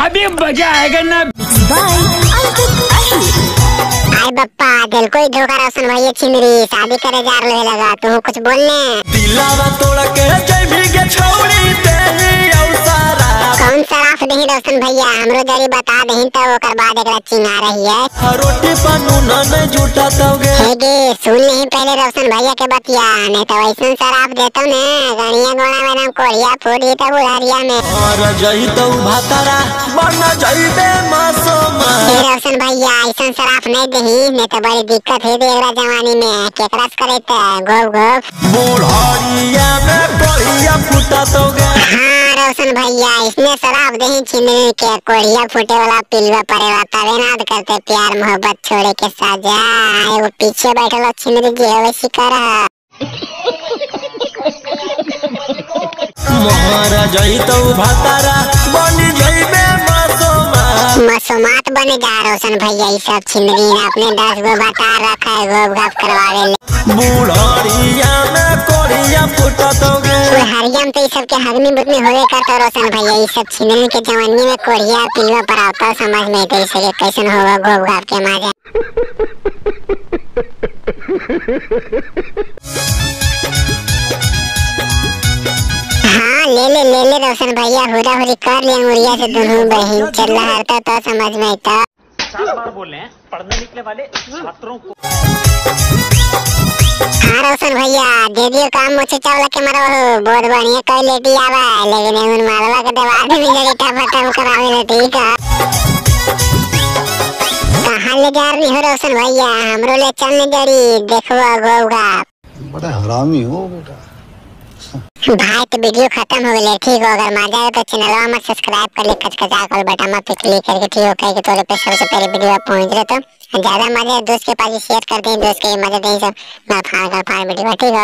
अभी मजा आएगा ना। आई बप्पा दिल को ही धोखा रोशन भैया छिमरी शादी करे जा रहे लगा तू कुछ बोलने दिलावा तोड़ के जय भी गे छोड़ी तेरी औसारा कौन सराफ नहीं रोशन भैया हमरो जरी बता दही तो ओकर बाद एकरा चिंगा रही है रोटी पानू न झूठा तोगे हेगे सुन नहीं पहले रोशन भैया के बतिया नहीं तो वैसे सराफ देतो ने गणिया गोड़ा में नाम कोड़िया फूटी तो बुढ़ारिया में और जही तो भातारा बन जही दे मासूमा रोशन भैया ऐसा सराफ नहीं दही नहीं तो बड़ी दिक्कत है देवरा जवानी में केकरस करे तो गोब गोब बुढ़ारिया में कोड़िया फूटा तोगे हाँ रोशन भैया इसमें शराब दही छीनने के कोड़िया फूटे वाला पिलवा पड़े वाला तबे नाद करते प्यार मोहब्बत छोड़े के साजा वो पीछे बैठे लोग छिनरी जी वैसी कर मोहरा जही तो भातारा बनी जही बे मासूमा मसूमात बने जा रोशन भैया ये सब छिनरी ने अपने 10 गो बता रखा है गोब गप करवावे ले बुढ़ारिया में कोड़िया फूटा तोगे हरियम तो ये सब के हगनी बुतनी होवे करता रोशन भैया ये सब छिनरी के जवानी में कोड़िया पिलवा पर आता समझ में तो इसे कैसन होगा गोब गप के माजा हाँ ले ले रोशन भैया हुरा हुरी कर ले मुड़िया से दोनों बहन चल रहा हरता तो समझ में था 7 बार बोल रहे हैं पढ़ने निकले वाले छात्रों को। हाँ रोशन भैया दे दियो काम मुझे चावला के मरो बहुत बढ़िया कोई लेटी आवा लेकिन उन मारवा के दवा भी जरी टपटप करावे ले ठीक है कहाँ ले जा रही हो रोशन भैया हमरो ले चलने जरी देखो गोगा बड़ा हरामी हो बेटा भाई तो वीडियो खत्म हो गया ठीक हो अगर मजा आए तो चैनल में सब्सक्राइब कर ले कचकचा कर बटन पे क्लिक करके ठीक हो कहीं तो पे सबसे पहले वीडियो पहुंच रहे तो ज्यादा मजा दोस्त के पास शेयर कर दें दोस्त के मजा दें सब ना फाड़ वीडियो ठीक है।